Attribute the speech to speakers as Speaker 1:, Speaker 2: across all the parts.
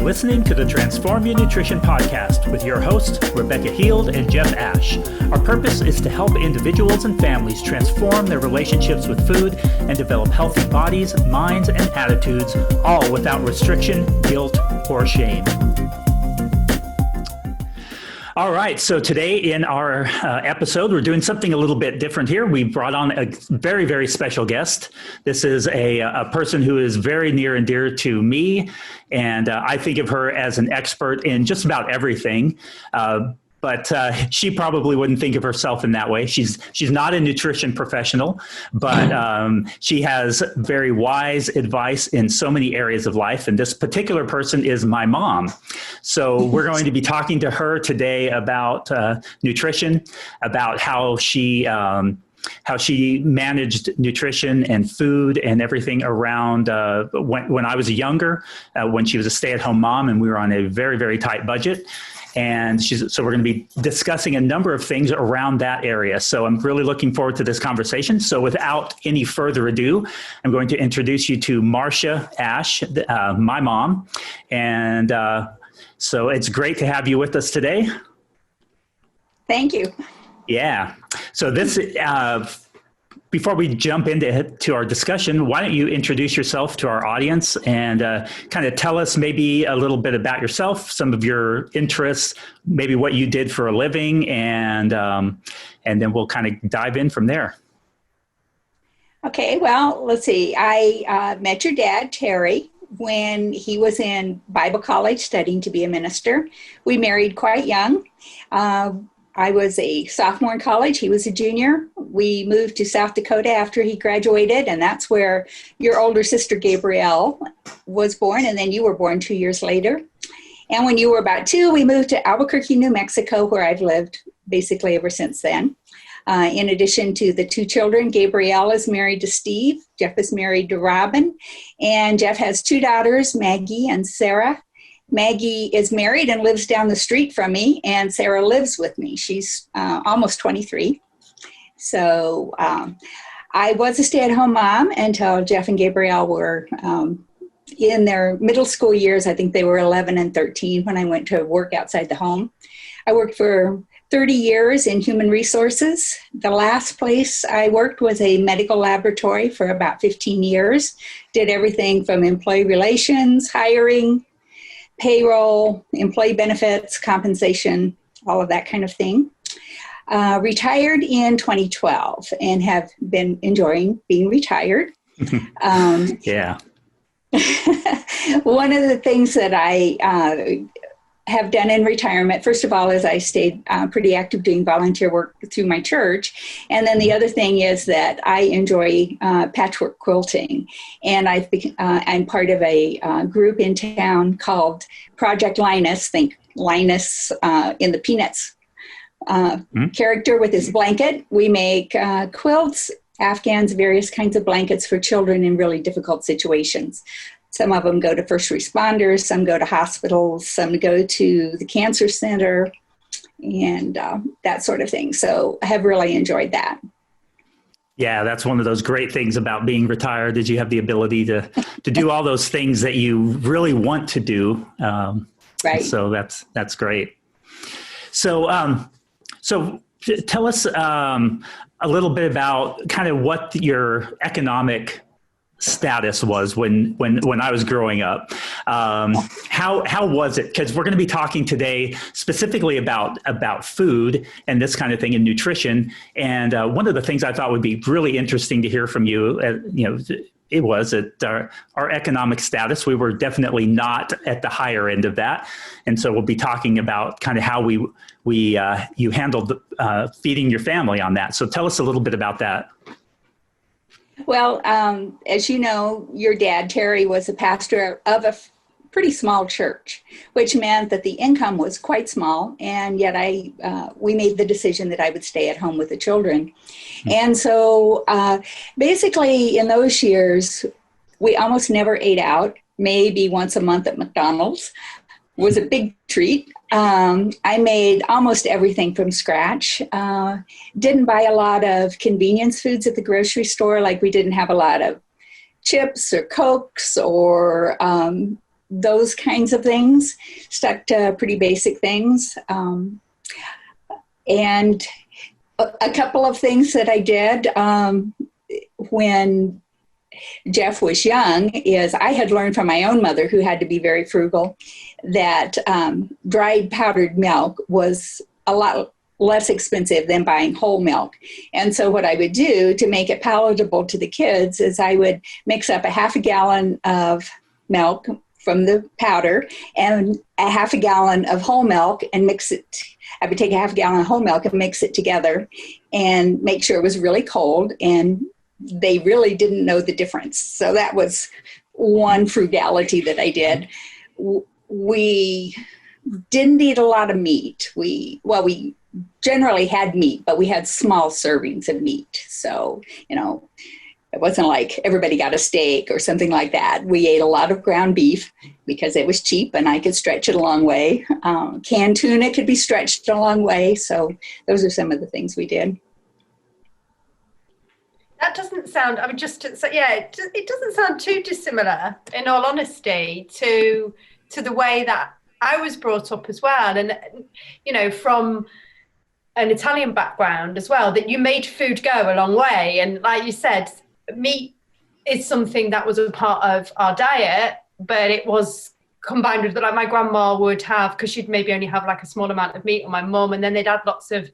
Speaker 1: listening to the Transform Your Nutrition podcast with your hosts, Rebecca Heald and Jeff Ash. Our purpose is to help individuals and families transform their relationships with food and develop healthy bodies, minds, and attitudes, all without restriction, guilt, or shame. All right, so today in our episode, we're doing something a little bit different here. We brought on a very, very special guest. This is a person who is very near and dear to me, and I think of her as an expert in just about everything. But she probably wouldn't think of herself in that way. She's not a nutrition professional, but she has very wise advice in so many areas of life. And this particular person is my mom. So we're going to be talking to her today about nutrition, about how she managed nutrition and food and everything around when I was younger, when she was a stay-at-home mom and we were on a very, very tight budget. And so we're going to be discussing a number of things around that area. So I'm really looking forward to this conversation. So without any further ado, I'm going to introduce you to Marcia Ash, my mom. And so it's great to have you with us today.
Speaker 2: Thank you.
Speaker 1: Yeah. So this, before we jump into our discussion, why don't you introduce yourself to our audience and kind of tell us maybe a little bit about yourself, some of your interests, maybe what you did for a living, and then we'll kind of dive in from there.
Speaker 2: Okay, well, let's see. I met your dad, Terry, when he was in Bible college studying to be a minister. We married quite young. I was a sophomore in college. He was a junior. We moved to South Dakota after he graduated, and that's where your older sister, Gabrielle, was born, and then you were born 2 years later. And when you were about 2, we moved to Albuquerque, New Mexico, where I've lived basically ever since then. In addition to the 2 children, Gabrielle is married to Steve. Jeff is married to Robin. And Jeff has 2 daughters, Maggie and Sarah. Maggie is married and lives down the street from me, and Sarah lives with me. She's almost 23. So I was a stay-at-home mom until Jeff and Gabrielle were in their middle school years. I think they were 11 and 13 when I went to work outside the home. I worked for 30 years in human resources. The last place I worked was a medical laboratory for about 15 years. Did everything from employee relations, hiring, payroll, employee benefits, compensation, all of that kind of thing. Retired in 2012 and have been enjoying being retired.
Speaker 1: Yeah.
Speaker 2: One of the things that I have done in retirement, first of all, is I stayed pretty active doing volunteer work through my church. And then the other thing is that I enjoy patchwork quilting. And I'm part of a group in town called Project Linus. Think Linus in the Peanuts character with his blanket. We make quilts, Afghans, various kinds of blankets for children in really difficult situations. Some of them go to first responders, some go to hospitals, some go to the cancer center, and that sort of thing. So I have really enjoyed that.
Speaker 1: Yeah, that's one of those great things about being retired, is you have the ability to do all those things that you really want to do.
Speaker 2: Right.
Speaker 1: So that's great. So tell us a little bit about kind of what your economic status was when I was growing up. How was it? Because we're going to be talking today specifically about food and this kind of thing and nutrition. And one of the things I thought would be really interesting to hear from you, it was at our economic status. We were definitely not at the higher end of that. And so we'll be talking about kind of how you handled feeding your family on that. So tell us a little bit about that.
Speaker 2: Well, as you know, your dad, Terry, was a pastor of a pretty small church, which meant that the income was quite small. And yet we made the decision that I would stay at home with the children. And so basically in those years, we almost never ate out, maybe once a month at McDonald's. Was a big treat. I made almost everything from scratch. Didn't buy a lot of convenience foods at the grocery store. Like we didn't have a lot of chips or Cokes or those kinds of things, stuck to pretty basic things. And a couple of things that I did when Jeff was young is I had learned from my own mother, who had to be very frugal, that dried powdered milk was a lot less expensive than buying whole milk. And so what I would do to make it palatable to the kids is I would mix up a half a gallon of milk from the powder and a half a gallon of whole milk and mix it. I would take a half a gallon of whole milk and mix it together and make sure it was really cold, and they really didn't know the difference. So that was one frugality that I did. We didn't eat a lot of meat. We generally had meat, but we had small servings of meat. So, it wasn't like everybody got a steak or something like that. We ate a lot of ground beef because it was cheap and I could stretch it a long way. Canned tuna could be stretched a long way. So those are some of the things we did.
Speaker 3: That doesn't sound, it doesn't sound too dissimilar, in all honesty, to the way that I was brought up as well. And, from an Italian background as well, that you made food go a long way. And like you said, meat is something that was a part of our diet, but it was combined with, like, my grandma would have, because she'd maybe only have like a small amount of meat, or my mum, and then they'd add lots of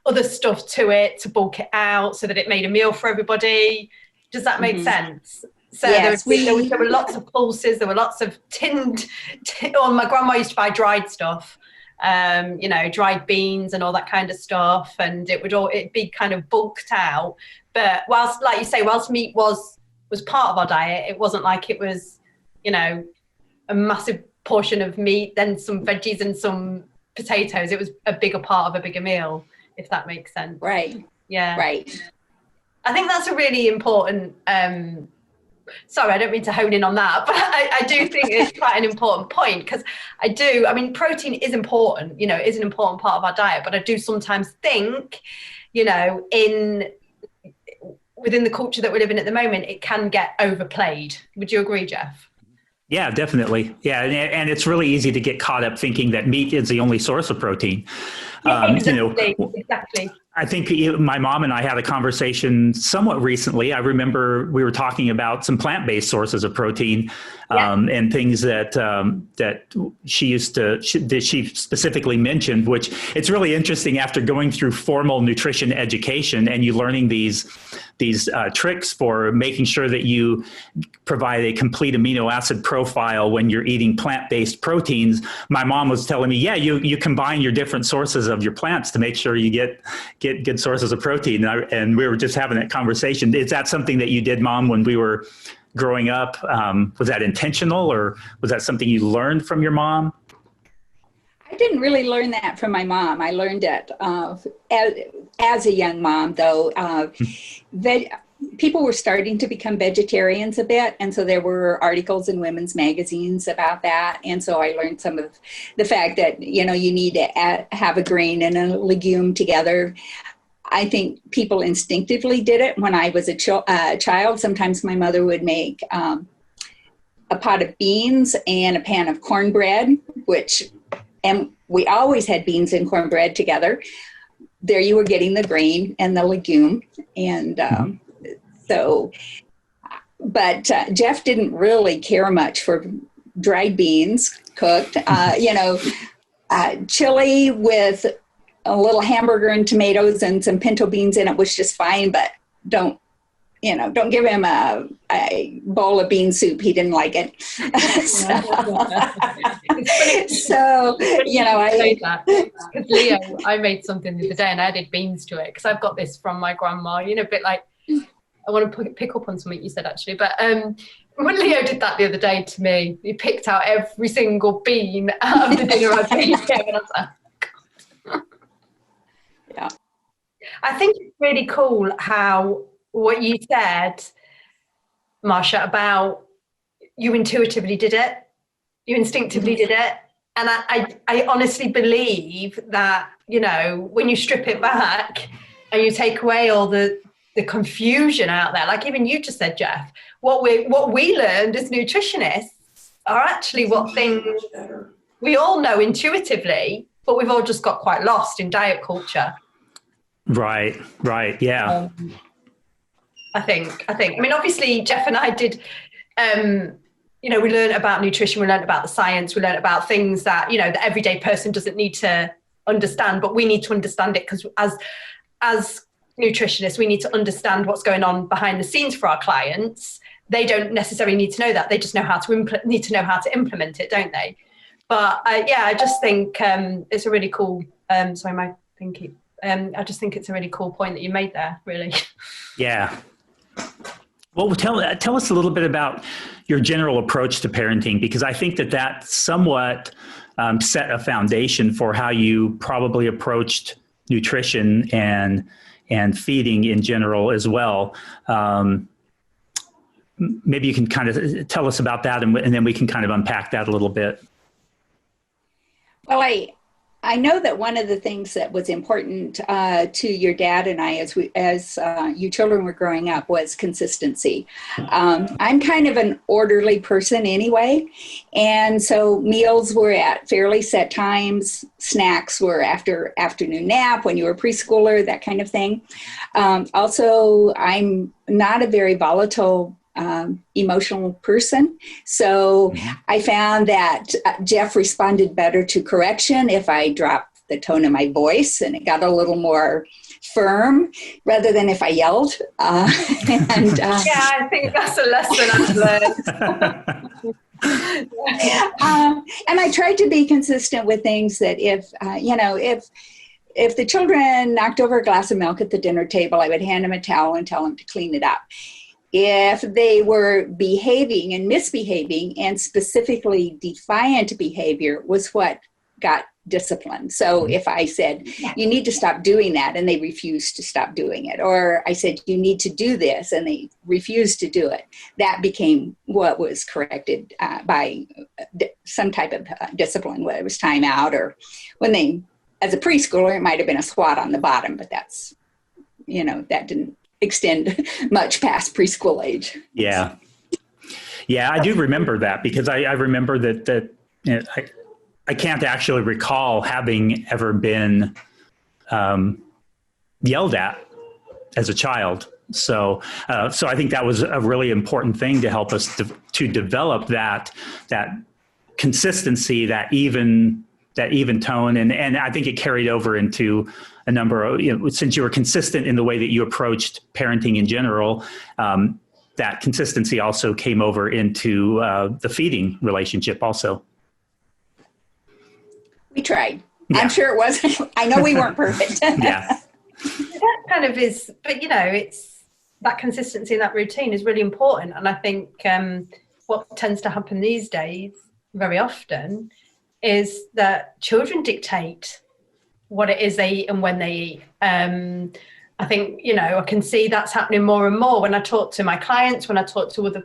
Speaker 3: other stuff to it to bulk it out so that it made a meal for everybody. Does that make sense? So
Speaker 2: yes,
Speaker 3: there were lots of pulses, there were lots of my grandma used to buy dried stuff, dried beans and all that kind of stuff, and it'd be kind of bulked out. But whilst, like you say, whilst meat was part of our diet, it wasn't like it was, a massive portion of meat, then some veggies and some potatoes. It was a bigger part of a bigger meal, if that makes sense.
Speaker 2: Right.
Speaker 3: Yeah.
Speaker 2: Right.
Speaker 3: I think that's a really important, sorry, I don't mean to hone in on that, but I do think it's quite an important point, because protein is important, it is an important part of our diet, but I do sometimes think, within the culture that we live in at the moment, it can get overplayed. Would you agree, Jeff?
Speaker 1: Yeah, definitely. Yeah, and it's really easy to get caught up thinking that meat is the only source of protein.
Speaker 3: Exactly.
Speaker 1: I think my mom and I had a conversation somewhat recently. I remember we were talking about some plant-based sources of protein, and things that she specifically mentioned, which it's really interesting after going through formal nutrition education and you learning these tricks for making sure that you provide a complete amino acid profile when you're eating plant-based proteins. My mom was telling me, you combine your different sources of your plants to make sure you get good sources of protein. And we were just having that conversation. Is that something that you did, Mom, when we were growing up? Was that intentional, or was that something you learned from your mom?
Speaker 2: I didn't really learn that from my mom. I learned it as a young mom, though. People were starting to become vegetarians a bit, and so there were articles in women's magazines about that. And so I learned some of the fact that, you need to have a grain and a legume together. I think people instinctively did it when I was a child. Sometimes my mother would make a pot of beans and a pan of cornbread, and we always had beans and cornbread together. There you were getting the grain and the legume. And but Jeff didn't really care much for dried beans cooked. Chili with a little hamburger and tomatoes and some pinto beans in it was just fine, but don't give him a bowl of bean soup. He didn't like it.
Speaker 3: Leo, I made something the other day and I added beans to it because I've got this from my grandma, a bit like, I want to pick up on something you said actually, but when Leo did that the other day to me, he picked out every single bean out of the dinner I'd made him, and I was like, God.
Speaker 2: Yeah.
Speaker 3: I think it's really cool how what you said, Marsha, about you intuitively did it, you instinctively did it. And I honestly believe that, when you strip it back and you take away all the confusion out there, like even you just said, Jeff, what we learned as nutritionists are actually what things we all know intuitively, but we've all just got quite lost in diet culture.
Speaker 1: Right. Yeah.
Speaker 3: I mean, obviously, Jeff and I did, we learned about nutrition, we learned about the science, we learned about things that, the everyday person doesn't need to understand, but we need to understand it because as nutritionists, we need to understand what's going on behind the scenes for our clients. They don't necessarily need to know that. They just know how to need to know how to implement it, don't they? But I just think it's a really cool, I just think it's a really cool point that you made there, really.
Speaker 1: Yeah. Well, tell us a little bit about your general approach to parenting, because I think that somewhat set a foundation for how you probably approached nutrition and feeding in general as well. Maybe you can kind of tell us about that, and then we can kind of unpack that a little bit.
Speaker 2: Well, I know that one of the things that was important to your dad and I as you children were growing up was consistency. I'm kind of an orderly person anyway, and so meals were at fairly set times. Snacks were after afternoon nap when you were a preschooler, that kind of thing. Also, I'm not a very volatile emotional person. So I found that Jeff responded better to correction if I dropped the tone of my voice and it got a little more firm rather than if I yelled.
Speaker 3: Yeah, I think that's a lesson I've learned.
Speaker 2: And I tried to be consistent with things that if the children knocked over a glass of milk at the dinner table, I would hand them a towel and tell them to clean it up. If they were behaving and misbehaving, and specifically defiant behavior was what got disciplined. So if I said, you need to stop doing that, and they refused to stop doing it, or I said, you need to do this, and they refused to do it, that became what was corrected by some type of discipline, whether it was time out or when they, as a preschooler, it might have been a swat on the bottom, but that's, that didn't extend much past preschool age.
Speaker 1: Yeah, I do remember that, because I remember that I can't actually recall having ever been yelled at as a child. So I think that was a really important thing to help us to develop that consistency, that even tone, and I think it carried over into a number of, since you were consistent in the way that you approached parenting in general, that consistency also came over into the feeding relationship also.
Speaker 2: We tried. Yeah. I'm sure it wasn't. I know we weren't perfect.
Speaker 1: Yeah.
Speaker 3: That kind of is, but it's that consistency and that routine is really important. And I think what tends to happen these days very often is that children dictate what it is they eat and when they eat. I think, I can see that's happening more and more when I talk to my clients, when I talk to other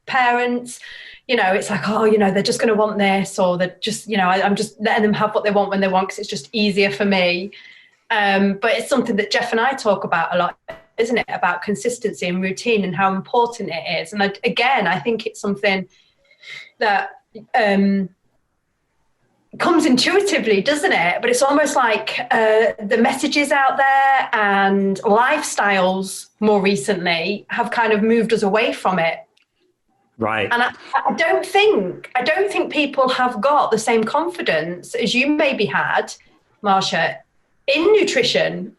Speaker 3: parents. It's like, they're just going to want this, or they're just, I'm just letting them have what they want when they want because it's just easier for me. But it's something that Jeff and I talk about a lot, isn't it? About consistency and routine and how important it is. And I think it's something that comes intuitively, doesn't it? But it's almost like the messages out there and lifestyles more recently have kind of moved us away from it.
Speaker 1: Right.
Speaker 3: And I don't think people have got the same confidence as you maybe had, Marsha, in nutrition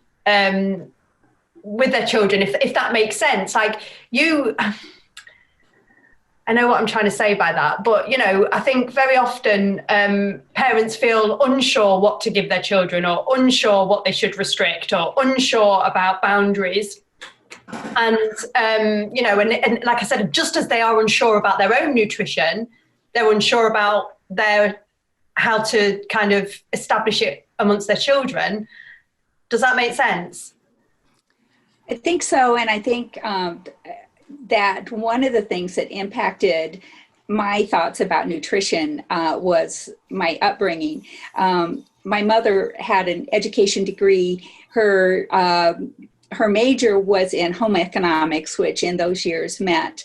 Speaker 3: with their children, if that makes sense. Like I know what I'm trying to say by that, but, I think very often parents feel unsure what to give their children, or unsure what they should restrict, or unsure about boundaries. And, and like I said, just as they are unsure about their own nutrition, they're unsure about how to kind of establish it amongst their children. Does that make sense?
Speaker 2: I think so. And I think that one of the things that impacted my thoughts about nutrition was my upbringing. My mother had an education degree. Her major was in home economics, which in those years meant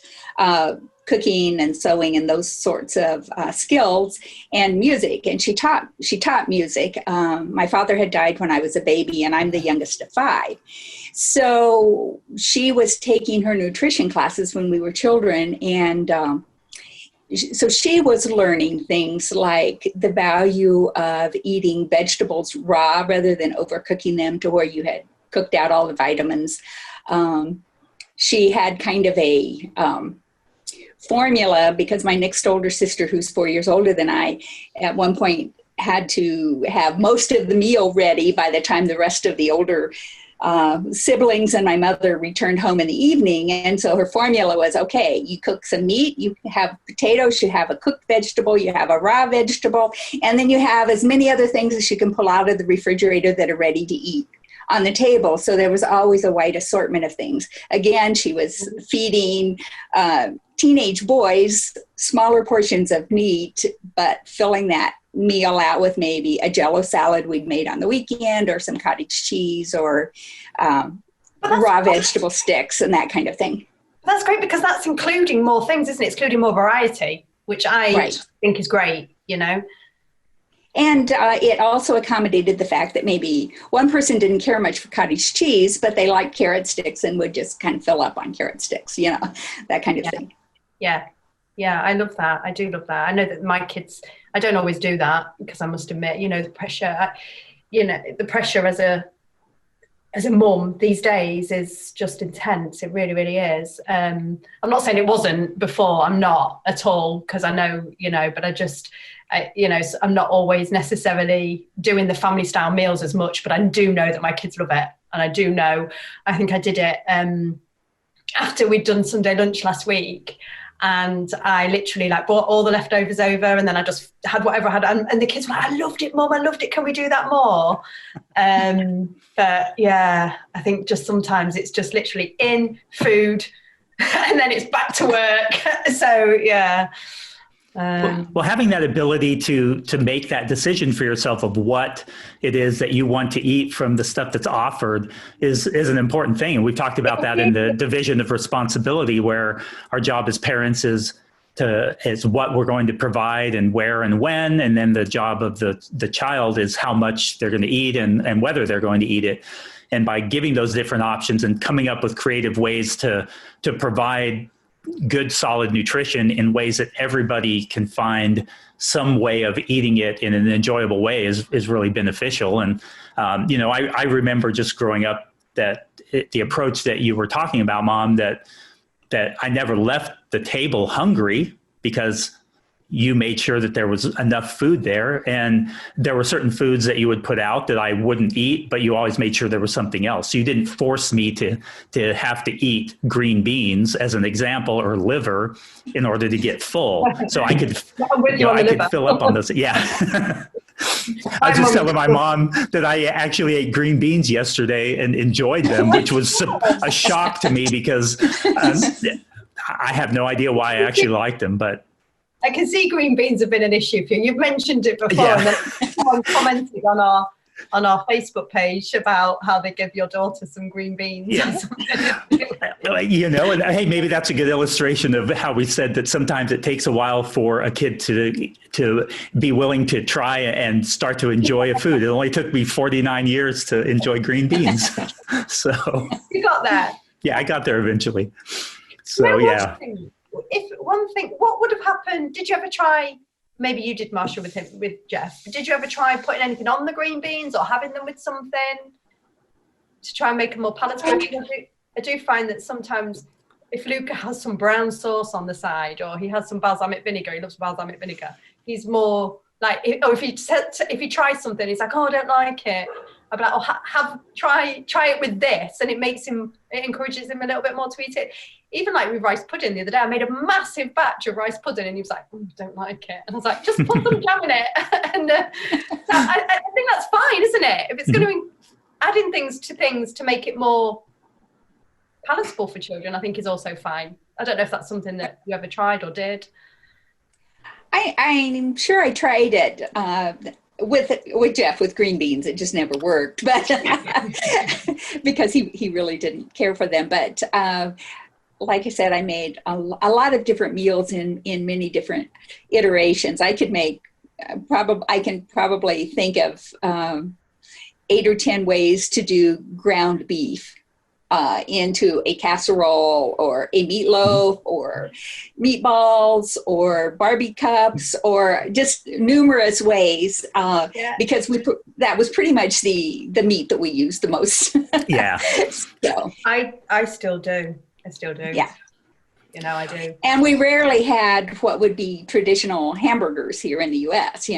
Speaker 2: cooking and sewing and those sorts of skills, and music. And she taught music. My father had died when I was a baby, and I'm the youngest of 5. So she was taking her nutrition classes when we were children, and so she was learning things like the value of eating vegetables raw rather than overcooking them to where you had cooked out all the vitamins. She had kind of a formula, because my next older sister, who's 4 years older than I, at one point had to have most of the meal ready by the time the rest of the older siblings and my mother returned home in the evening. And so her formula was, okay, you cook some meat, you have potatoes, you have a cooked vegetable, you have a raw vegetable, and then you have as many other things as you can pull out of the refrigerator that are ready to eat on the table. So there was always a wide assortment of things. Again, she was feeding teenage boys smaller portions of meat, but filling that meal out with maybe a Jell-O salad we'd made on the weekend, or some cottage cheese, or raw vegetable sticks and that kind of thing.
Speaker 3: That's great, because that's including more things, isn't it? It's including more variety, which I think is great, you know.
Speaker 2: And it also accommodated the fact that maybe one person didn't care much for cottage cheese, but they liked carrot sticks and would just kind of fill up on carrot sticks, you know, that kind of thing.
Speaker 3: Yeah. Yeah, I love that. I do love that. I know that my kids, I don't always do that, because I must admit, you know, the pressure, the pressure as a mum these days is just intense. It really, really is. I'm not saying it wasn't before. I'm not at all, because I know, you know, but I'm not always necessarily doing the family style meals as much, but I do know that my kids love it. And I do know, I think I did it after we'd done Sunday lunch last week. And I literally brought all the leftovers over, and then I just had whatever I had. And the kids were like, I loved it, Mum, I loved it. Can we do that more? But yeah, I think just sometimes it's just literally in food and then it's back to work. So yeah.
Speaker 1: Well, having that ability to make that decision for yourself of what it is that you want to eat from the stuff that's offered is an important thing. And we've talked about that in the division of responsibility, where our job as parents is what we're going to provide and where and when. And then the job of the child is how much they're going to eat and whether they're going to eat it. And by giving those different options and coming up with creative ways to provide good, solid nutrition in ways that everybody can find some way of eating it in an enjoyable way is really beneficial. And, I remember just growing up that the approach that you were talking about, Mom, that I never left the table hungry, because you made sure that there was enough food there. And there were certain foods that you would put out that I wouldn't eat, but you always made sure there was something else. So you didn't force me to have to eat green beans, as an example, or liver in order to get full. So I could, I could fill up on those. Yeah. I was just telling my mom that I actually ate green beans yesterday and enjoyed them, which was a shock to me, because I have no idea why I actually liked them, but
Speaker 3: I can see green beans have been an issue for you. You've mentioned it before, and then someone commented on our Facebook page about how they give your daughter some green beans.
Speaker 1: Yeah. And hey, maybe that's a good illustration of how we said that sometimes it takes a while for a kid to be willing to try and start to enjoy a food. It only took me 49 years to enjoy green beans. So
Speaker 3: you got there.
Speaker 1: Yeah, I got there eventually. So yeah.
Speaker 3: What would have happened? Did you ever try? Maybe you did, Marsha, with Jeff. Did you ever try putting anything on the green beans or having them with something to try and make them more palatable? I do find that sometimes if Luca has some brown sauce on the side, or he has some balsamic vinegar, he loves balsamic vinegar, he's more like, or if he tries something, he's like, oh, I don't like it. I'd be like, oh, try it with this, and it encourages him a little bit more to eat it. Even like with rice pudding the other day, I made a massive batch of rice pudding, and he was like, oh, I don't like it. And I was like, just put some jam in it. And so I think that's fine, isn't it? If it's going to adding things to make it more palatable for children, I think is also fine. I don't know if that's something that you ever tried or did.
Speaker 2: I'm sure I tried it with Jeff with green beans. It just never worked, but because he really didn't care for them. But like I said, I made a lot of different meals in many different iterations. I could make I can probably think of 8 or 10 ways to do ground beef into a casserole or a meatloaf or meatballs or Barbie cups or just numerous ways because that was pretty much the meat that we used the most.
Speaker 1: Yeah.
Speaker 2: So
Speaker 3: I still do.
Speaker 2: Yeah.
Speaker 3: You know, I do.
Speaker 2: And we rarely had what would be traditional hamburgers here in the U.S.,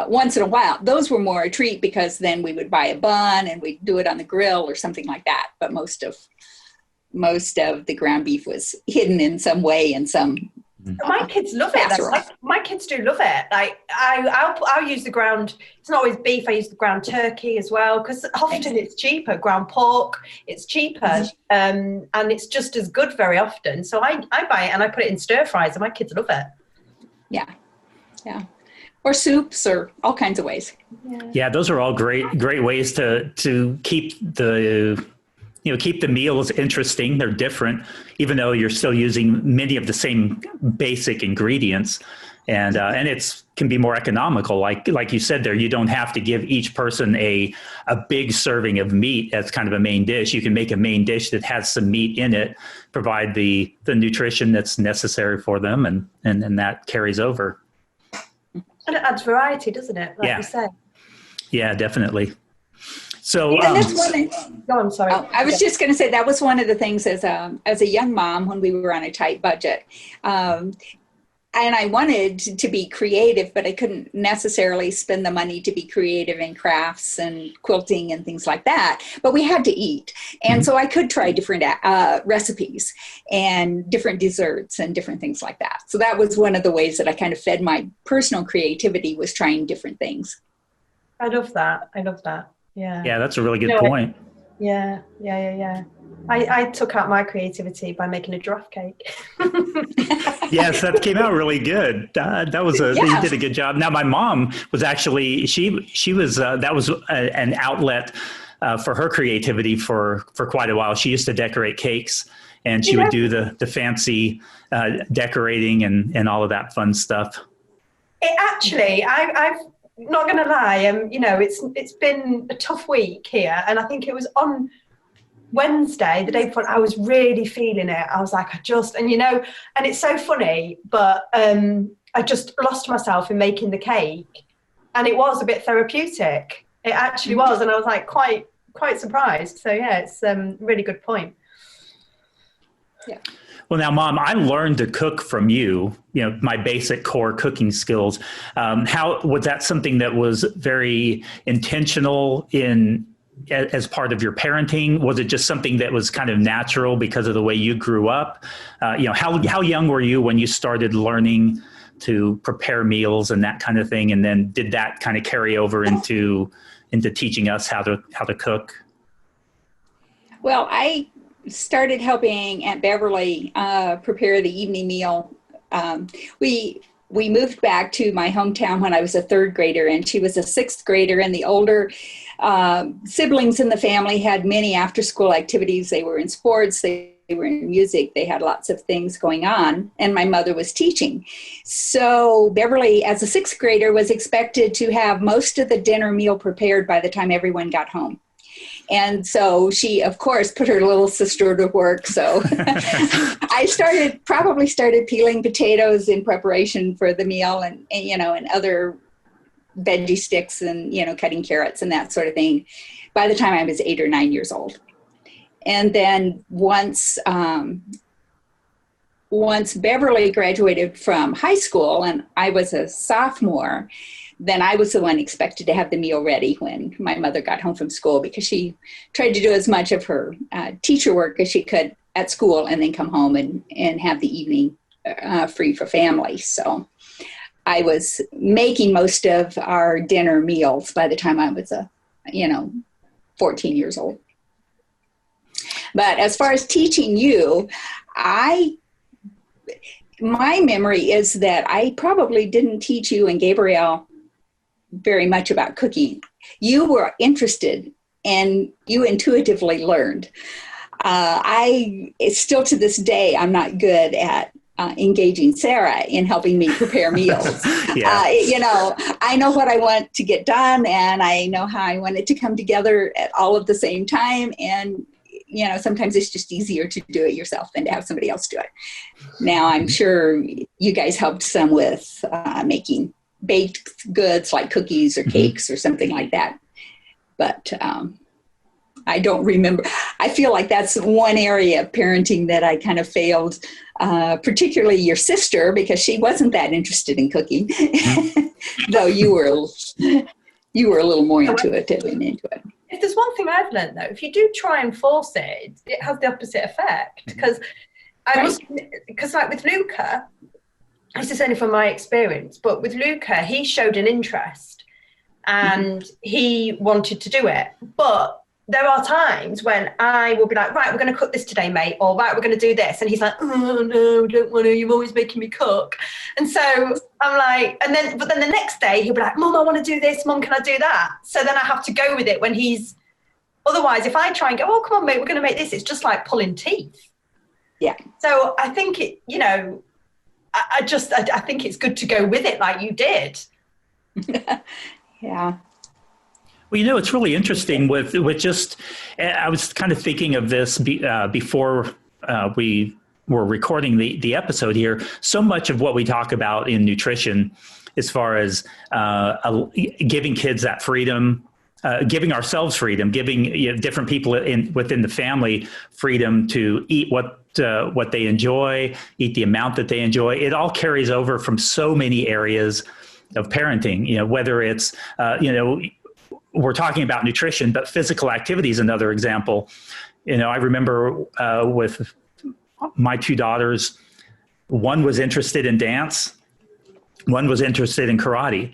Speaker 2: once in a while. Those were more a treat because then we would buy a bun and we'd do it on the grill or something like that. But most of the ground beef was hidden in some way in some
Speaker 3: my kids love it. My kids do love it. Like I'll use the ground. It's not always beef. I use the ground turkey as well because often it's cheaper. Ground pork, it's cheaper, and it's just as good very often. So I buy it and I put it in stir fries, and my kids love it.
Speaker 2: Yeah. Or soups or all kinds of ways.
Speaker 1: Yeah, those are all great ways to keep the keep the meals interesting. They're different, even though you're still using many of the same basic ingredients, and it's can be more economical. Like you said there, you don't have to give each person a big serving of meat as kind of a main dish. You can make a main dish that has some meat in it, provide the nutrition that's necessary for them, and that carries over.
Speaker 3: And it adds variety, doesn't it? Like you said.
Speaker 1: Yeah, definitely. So
Speaker 2: and that's
Speaker 3: go on, sorry.
Speaker 2: I was just going to say that was one of the things as a young mom when we were on a tight budget. And I wanted to be creative, but I couldn't necessarily spend the money to be creative in crafts and quilting and things like that. But we had to eat. And so I could try different recipes and different desserts and different things like that. So that was one of the ways that I kind of fed my personal creativity, was trying different things.
Speaker 3: I love that. Yeah.
Speaker 1: Yeah, that's a really good point.
Speaker 3: Yeah. I took out my creativity by making a giraffe cake.
Speaker 1: Yes, that came out really good. That was you did a good job. Now, my mom was actually she was that was an outlet for her creativity for quite a while. She used to decorate cakes, and she would do the fancy decorating and all of that fun stuff.
Speaker 3: It actually, I've not going to lie, it's been a tough week here, and I think it was on Wednesday, the day before, I was really feeling it. I was like, and it's so funny, but I just lost myself in making the cake, and it was a bit therapeutic. It actually was, and I was like quite surprised. So yeah, it's a really good point.
Speaker 2: Yeah.
Speaker 1: Well, now, Mom, I learned to cook from you, my basic core cooking skills. How was that something that was very intentional as part of your parenting? Was it just something that was kind of natural because of the way you grew up? How young were you when you started learning to prepare meals and that kind of thing? And then did that kind of carry over into teaching us how to cook?
Speaker 2: Well, I started helping Aunt Beverly prepare the evening meal. We moved back to my hometown when I was a third grader, and she was a sixth grader, and the older siblings in the family had many after-school activities. They were in sports, they were in music, they had lots of things going on, and my mother was teaching. So Beverly, as a sixth grader, was expected to have most of the dinner meal prepared by the time everyone got home. And so she, of course, put her little sister to work. So I probably started peeling potatoes in preparation for the meal, and other veggie sticks and, cutting carrots and that sort of thing by the time I was 8 or 9 years old. And then once Beverly graduated from high school and I was a sophomore, then I was the one expected to have the meal ready when my mother got home from school, because she tried to do as much of her teacher work as she could at school and then come home and have the evening free for family. So I was making most of our dinner meals by the time I was 14 years old. But as far as teaching you, my memory is that I probably didn't teach you and Gabrielle very much about cooking. You were interested and you intuitively learned. It's still to this day, I'm not good at engaging Sarah in helping me prepare meals.
Speaker 1: Yeah.
Speaker 2: I know what I want to get done, and I know how I want it to come together at all at the same time. And, sometimes it's just easier to do it yourself than to have somebody else do it. Now, I'm sure you guys helped some with making baked goods like cookies or cakes or something like that. But I don't remember. I feel like that's one area of parenting that I kind of failed, particularly your sister, because she wasn't that interested in cooking, though you were a little more intuitive and into it.
Speaker 3: If there's one thing I've learned, though, if you do try and force it, it has the opposite effect. Because like with Luca, this is only from my experience, but with Luca, he showed an interest and he wanted to do it. But there are times when I will be like, right, we're going to cook this today, mate, or right, we're going to do this. And he's like, oh, no, I don't want to. You're always making me cook. And so I'm like, but then the next day he'll be like, Mum, I want to do this. Mum, can I do that? So then I have to go with it when otherwise, if I try and go, oh, come on, mate, we're going to make this, it's just like pulling teeth. Yeah. So I think I think it's good to go with it like you did.
Speaker 2: Yeah.
Speaker 1: Well, it's really interesting with just, I was kind of thinking of this before we were recording the episode here. So much of what we talk about in nutrition, as far as giving kids that freedom, giving ourselves freedom, giving different people within the family freedom to eat what they enjoy, eat the amount that they enjoy. It all carries over from so many areas of parenting, whether it's, we're talking about nutrition, but physical activity is another example. I remember with my two daughters, one was interested in dance, one was interested in karate.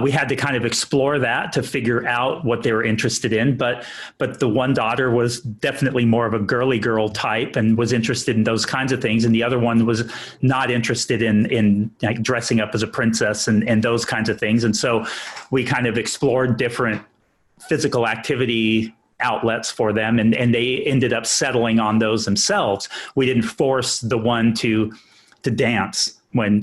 Speaker 1: We had to kind of explore that to figure out what they were interested in. But the one daughter was definitely more of a girly girl type and was interested in those kinds of things. And the other one was not interested in like dressing up as a princess and those kinds of things. And so we kind of explored different physical activity outlets for them, and they ended up settling on those themselves. We didn't force the one to dance when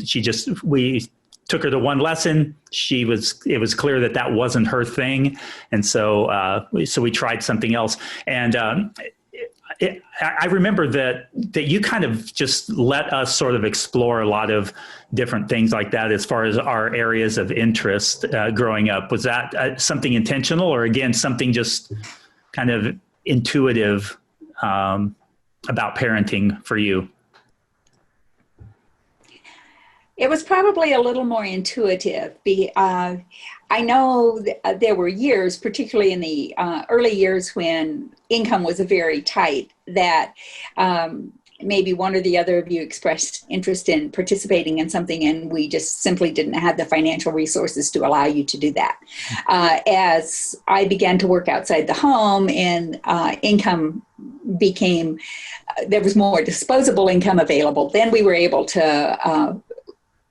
Speaker 1: we took her to one lesson. It was clear that wasn't her thing. And so we tried something else. And I remember that you kind of just let us sort of explore a lot of different things like that as far as our areas of interest growing up. Was that something intentional, or again, something just kind of intuitive about parenting for you?
Speaker 2: It was probably a little more intuitive. I know there were years, particularly in the early years when income was very tight, that maybe one or the other of you expressed interest in participating in something, and we just simply didn't have the financial resources to allow you to do that. As I began to work outside the home and income became, there was more disposable income available, then we were able to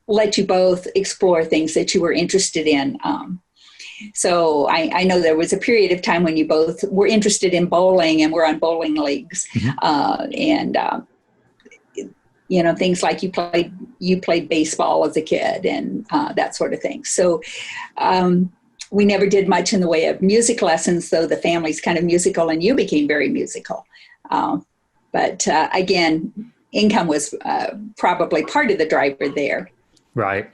Speaker 2: let you both explore things that you were interested in. So I know there was a period of time when you both were interested in bowling and were on bowling leagues, and things like you played baseball as a kid and that sort of thing. So we never did much in the way of music lessons, though the family's kind of musical and you became very musical. But again, income was probably part of the driver there.
Speaker 1: Right.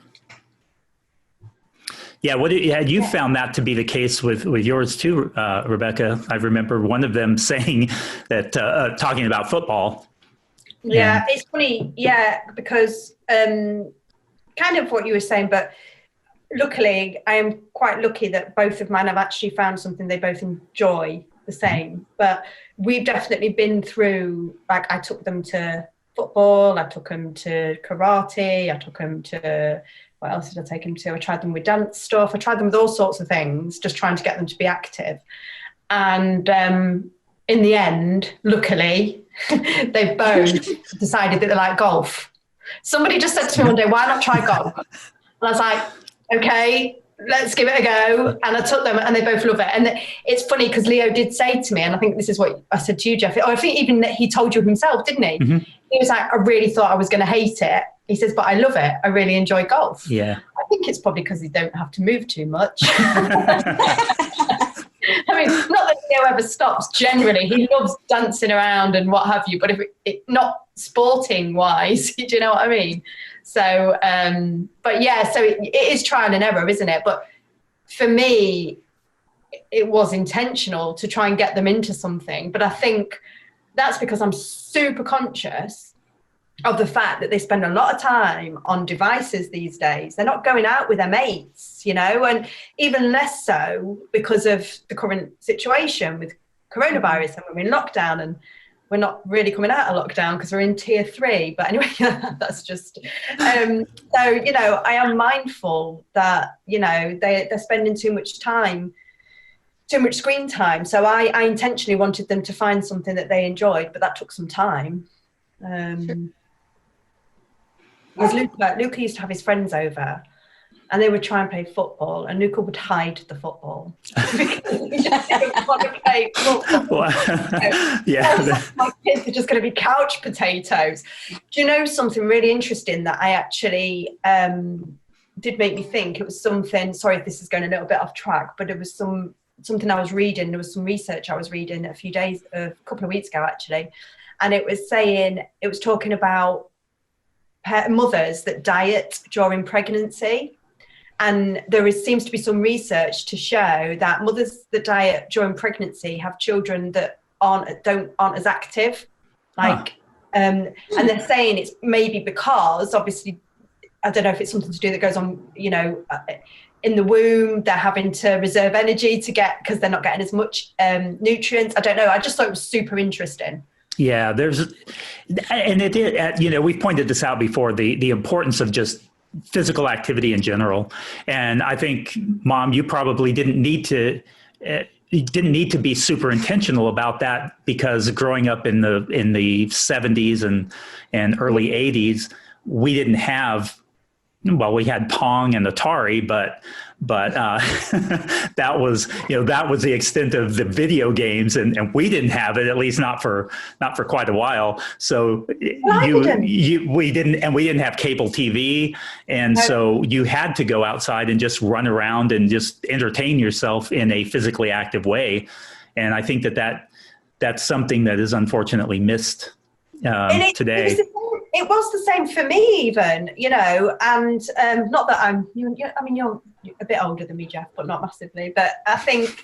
Speaker 1: Yeah. Had you found that to be the case with yours too, Rebecca? I remember one of them saying that, talking about football.
Speaker 3: Yeah, it's funny. Yeah, because kind of what you were saying, but luckily I am quite lucky that both of mine have actually found something they both enjoy the same. But we've definitely been through, like, I took them to football, I took them to karate, I took them to, what else did I take them to? I tried them with dance stuff. I tried them with all sorts of things, just trying to get them to be active. And in the end, luckily, they both decided that they like golf. Somebody just said to me one day, why not try golf? And I was like, okay, let's give it a go. And I took them and they both love it. And it's funny because Leo did say to me, and I think this is what I said to you, Jeff, I think even he told you himself, didn't he?
Speaker 1: Mm-hmm.
Speaker 3: He was like, I really thought I was going to hate it. He says, but I love it. I really enjoy golf.
Speaker 1: Yeah.
Speaker 3: I think it's probably because you don't have to move too much. I mean, not that Leo ever stops generally. He loves dancing around and what have you, but if not sporting wise, do you know what I mean? So, but yeah, so it is trial and error, isn't it? But for me, it was intentional to try and get them into something. But I think that's because I'm super conscious of the fact that they spend a lot of time on devices these days. They're not going out with their mates, you know, and even less so because of the current situation with coronavirus, and we're in lockdown, and we're not really coming out of lockdown because we're in tier 3. But anyway, that's just, so, you know, I am mindful that, you know, they're spending too much screen time. So I intentionally wanted them to find something that they enjoyed, but that took some time. Because Luca used to have his friends over and they would try and play football, and Luca would hide the football because he just didn't want to play football.
Speaker 1: Yeah.
Speaker 3: My kids are just going to be couch potatoes. Do you know something really interesting that I actually did make me think? It was something, sorry if this is going a little bit off track, but it was something I was reading. There was some research I was reading a couple of weeks ago actually, and it was talking about mothers that diet during pregnancy, and seems to be some research to show that mothers that diet during pregnancy have children that aren't as active, and they're saying it's maybe because, obviously, I don't know if it's something to do that goes on, you know, in the womb, they're having to reserve energy because they're not getting as much nutrients. I don't know. I just thought it was super interesting.
Speaker 1: Yeah, and it did, you know, we've pointed this out before, the importance of just physical activity in general. And I think, Mom, you probably didn't need to be super intentional about that, because growing up in the 70s and early 80s, we didn't have, well, we had Pong and Atari, but that was the extent of the video games, and we didn't have it, at least not for quite a while. So we didn't have cable TV, and so you had to go outside and just run around and just entertain yourself in a physically active way. And I think that's something that is unfortunately missed today.
Speaker 3: It was the same for me, even, you know, and not that you're a bit older than me, Jeff, but not massively. But I think,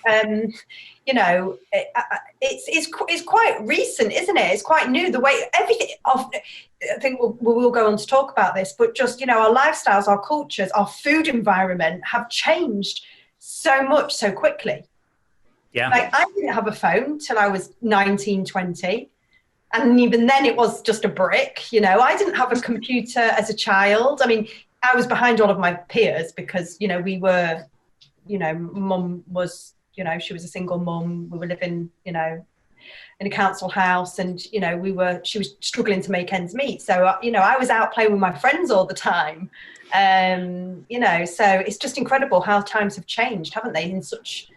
Speaker 3: you know, it's quite recent, isn't it? It's quite new. The way everything. I think we'll go on to talk about this, but just, you know, our lifestyles, our cultures, our food environment have changed so much so quickly.
Speaker 1: Yeah.
Speaker 3: Like, I didn't have a phone till I was 19, 20. And even then it was just a brick, you know. I didn't have a computer as a child. I mean, I was behind all of my peers because, you know, we were, you know, Mum was, you know, she was a single mum. We were living, you know, in a council house, and, you know, she was struggling to make ends meet. So, you know, I was out playing with my friends all the time. You know, so it's just incredible how times have changed, haven't they, in such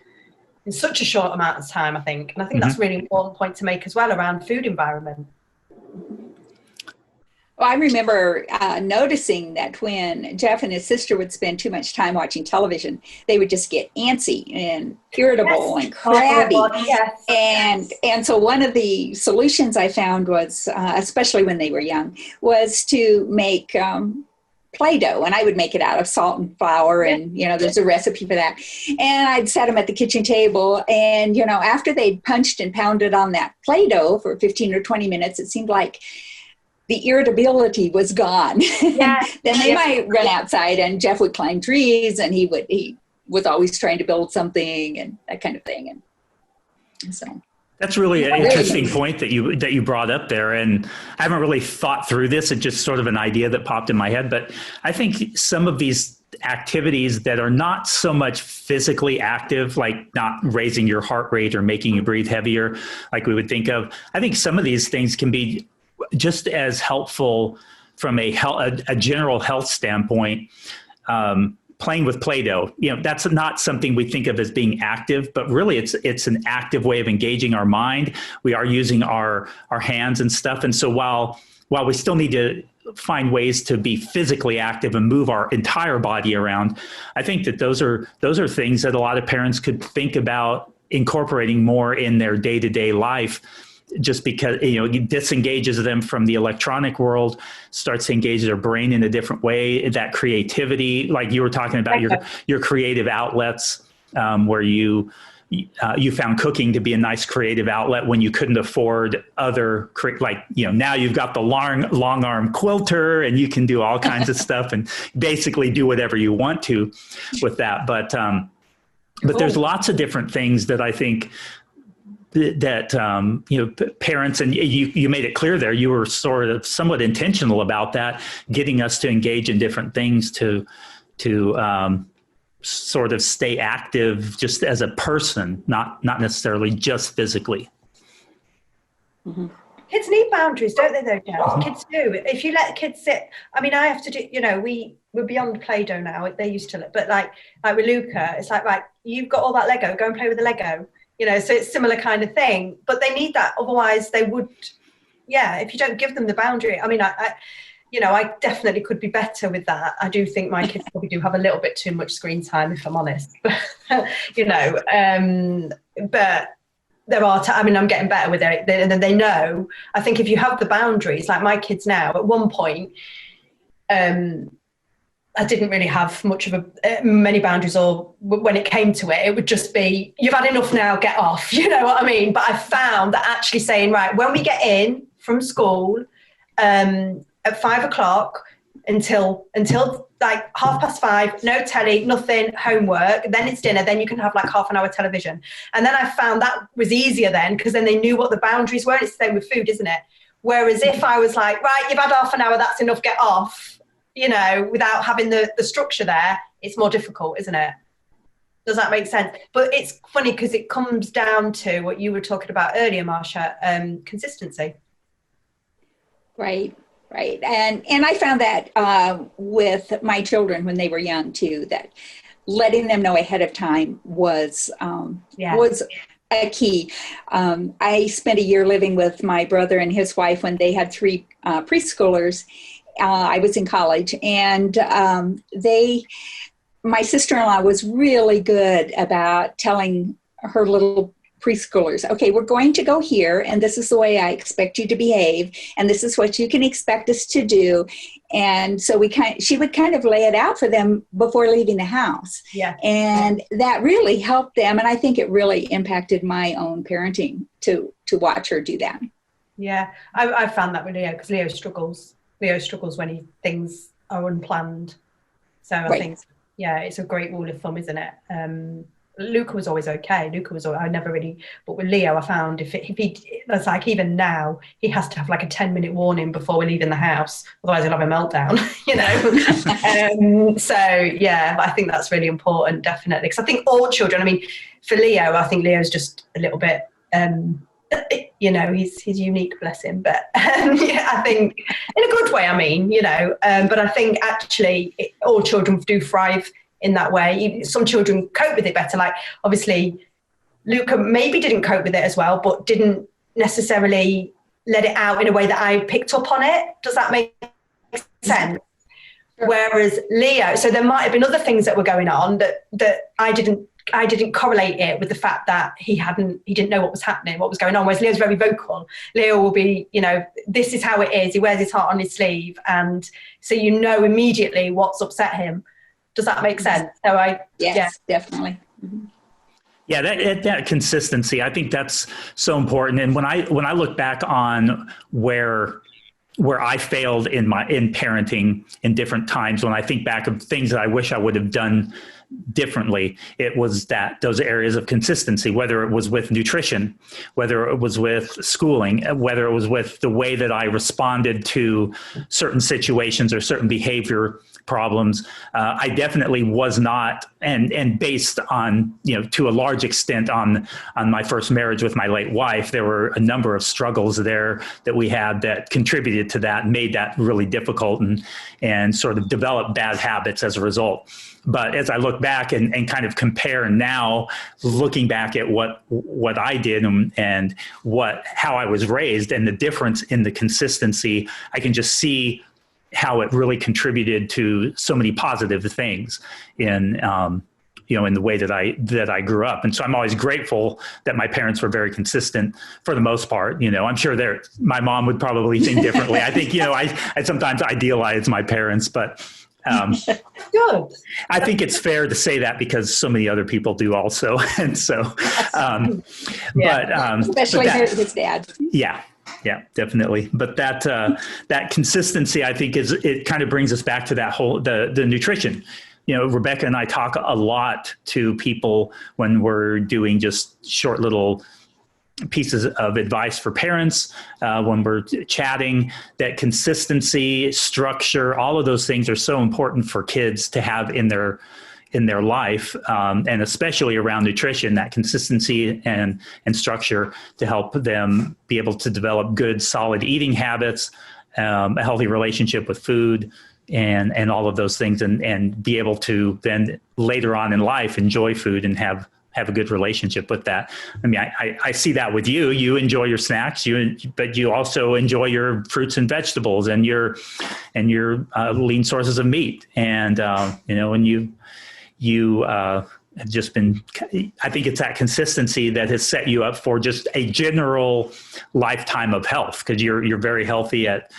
Speaker 3: a short amount of time, I think. And I think that's a really important point to make as well around food environment.
Speaker 2: Well, I remember noticing that when Jeff and his sister would spend too much time watching television, they would just get antsy and irritable and crabby. And so one of the solutions I found was, especially when they were young, was to make Play-Doh, and I would make it out of salt and flour, and, you know, there's a recipe for that. And I'd set them at the kitchen table, and, you know, after they'd punched and pounded on that Play-Doh for 15 or 20 minutes, it seemed like the irritability was gone. Yeah. Then they might run outside, and Jeff would climb trees, and he was always trying to build something and that kind of thing. And so
Speaker 1: that's really an interesting point that you brought up there. And I haven't really thought through this. It's just sort of an idea that popped in my head. But I think some of these activities that are not so much physically active, like not raising your heart rate or making you breathe heavier, like we would think of, I think some of these things can be just as helpful from a general health standpoint. playing with Play-Doh. That's not something we think of as being active, but really it's an active way of engaging our mind. We are using our hands and stuff. And so while we still need to find ways to be physically active and move our entire body around, I think that those are things that a lot of parents could think about incorporating more in their day-to-day life, just because it disengages them from the electronic world, starts to engage their brain in a different way. That creativity, like you were talking about, your creative outlets, where you found cooking to be a nice creative outlet when you couldn't afford other, now you've got the long arm quilter and you can do all kinds of stuff and basically do whatever you want to with that. But there's lots of different things that I think that parents, and you made it clear there, you were sort of somewhat intentional about that, getting us to engage in different things to sort of stay active just as a person, not necessarily just physically.
Speaker 3: Mm-hmm. Kids need boundaries, don't they, though, Jeff? Kids do. If you let kids sit, I mean, I have to do, we're beyond Play-Doh now. They used to, but like with Luca, it's like, right, you've got all that Lego, go and play with the Lego. So it's similar kind of thing, but they need that. Otherwise they would, if you don't give them the boundary. I mean, I definitely could be better with that. I do think my kids probably do have a little bit too much screen time, if I'm honest, but there are, I'm getting better with it. And they know, I think if you have the boundaries, like my kids now, at one point, I didn't really have much of many boundaries, or when it came to it, it would just be, you've had enough now, get off, you know what I mean? But I found that actually saying, right, when we get in from school at 5 o'clock until like 5:30, no telly, nothing, homework, then it's dinner, then you can have like half an hour television. And then I found that was easier then, because then they knew what the boundaries were. It's the same with food, isn't it? Whereas if I was like, right, you've had half an hour, that's enough, get off, without having the structure there, it's more difficult, isn't it? Does that make sense? But it's funny because it comes down to what you were talking about earlier, Marsha, consistency.
Speaker 2: Right. And I found that with my children when they were young too, that letting them know ahead of time was a key. I spent a year living with my brother and his wife when they had 3 preschoolers. I was in college, and my sister-in-law was really good about telling her little preschoolers, okay, we're going to go here, and this is the way I expect you to behave, and this is what you can expect us to do. And so she would kind of lay it out for them before leaving the house. Yeah. And that really helped them, and I think it really impacted my own parenting to watch her do that. Yeah,
Speaker 3: I found that with Leo, because Leo struggles when things are unplanned. So I think, it's a great rule of thumb, isn't it? Luca was always okay. I never really, but with Leo, I found if he, that's like, even now, he has to have like a 10-minute warning before we're leaving the house. Otherwise he'll have a meltdown, So I think that's really important, definitely. Because I think all children, for Leo, I think Leo's just a little bit, he's unique, bless him, but I think in a good way, but I think actually all children do thrive in that way. Some children cope with it better, like obviously Luca maybe didn't cope with it as well, but didn't necessarily let it out in a way that I picked up on it. Does that make sense? Sure. Whereas Leo, so there might have been other things that were going on that I didn't correlate it with the fact that he didn't know what was happening, what was going on. Whereas Leo's very vocal. Leo will be, this is how it is. He wears his heart on his sleeve. And so immediately what's upset him. Does that make sense? So
Speaker 2: Yes, definitely. Mm-hmm.
Speaker 1: Yeah, that consistency, I think that's so important. And when I look back on where I failed in parenting in different times, when I think back of things that I wish I would have done differently, it was those areas of consistency, whether it was with nutrition, whether it was with schooling, whether it was with the way that I responded to certain situations or certain behavior problems. I definitely was not, and based on, to a large extent on my first marriage with my late wife, there were a number of struggles there that we had that contributed to that, and made that really difficult, and sort of developed bad habits as a result. But as I look back and kind of compare now, looking back at what I did and how I was raised and the difference in the consistency, I can just see how it really contributed to so many positive things in the way that I grew up. And so I'm always grateful that my parents were very consistent for the most part. I'm sure my mom would probably think differently. I think, I sometimes idealize my parents, but
Speaker 3: good.
Speaker 1: I think it's fair to say that because so many other people do also. And so,
Speaker 2: especially his dad.
Speaker 1: Yeah, definitely. But that consistency, I think, it kind of brings us back to that whole, the nutrition. Rebecca and I talk a lot to people when we're doing just short little pieces of advice for parents, when we're chatting, that consistency, structure, all of those things are so important for kids to have in their life, and especially around nutrition, that consistency and structure to help them be able to develop good, solid eating habits, a healthy relationship with food, and all of those things, and be able to then later on in life enjoy food and have a good relationship with that. I mean, I see that with you. You enjoy your snacks, but you also enjoy your fruits and vegetables and your lean sources of meat, and you have just been, I think it's that consistency that has set you up for just a general lifetime of health, because you're very healthy at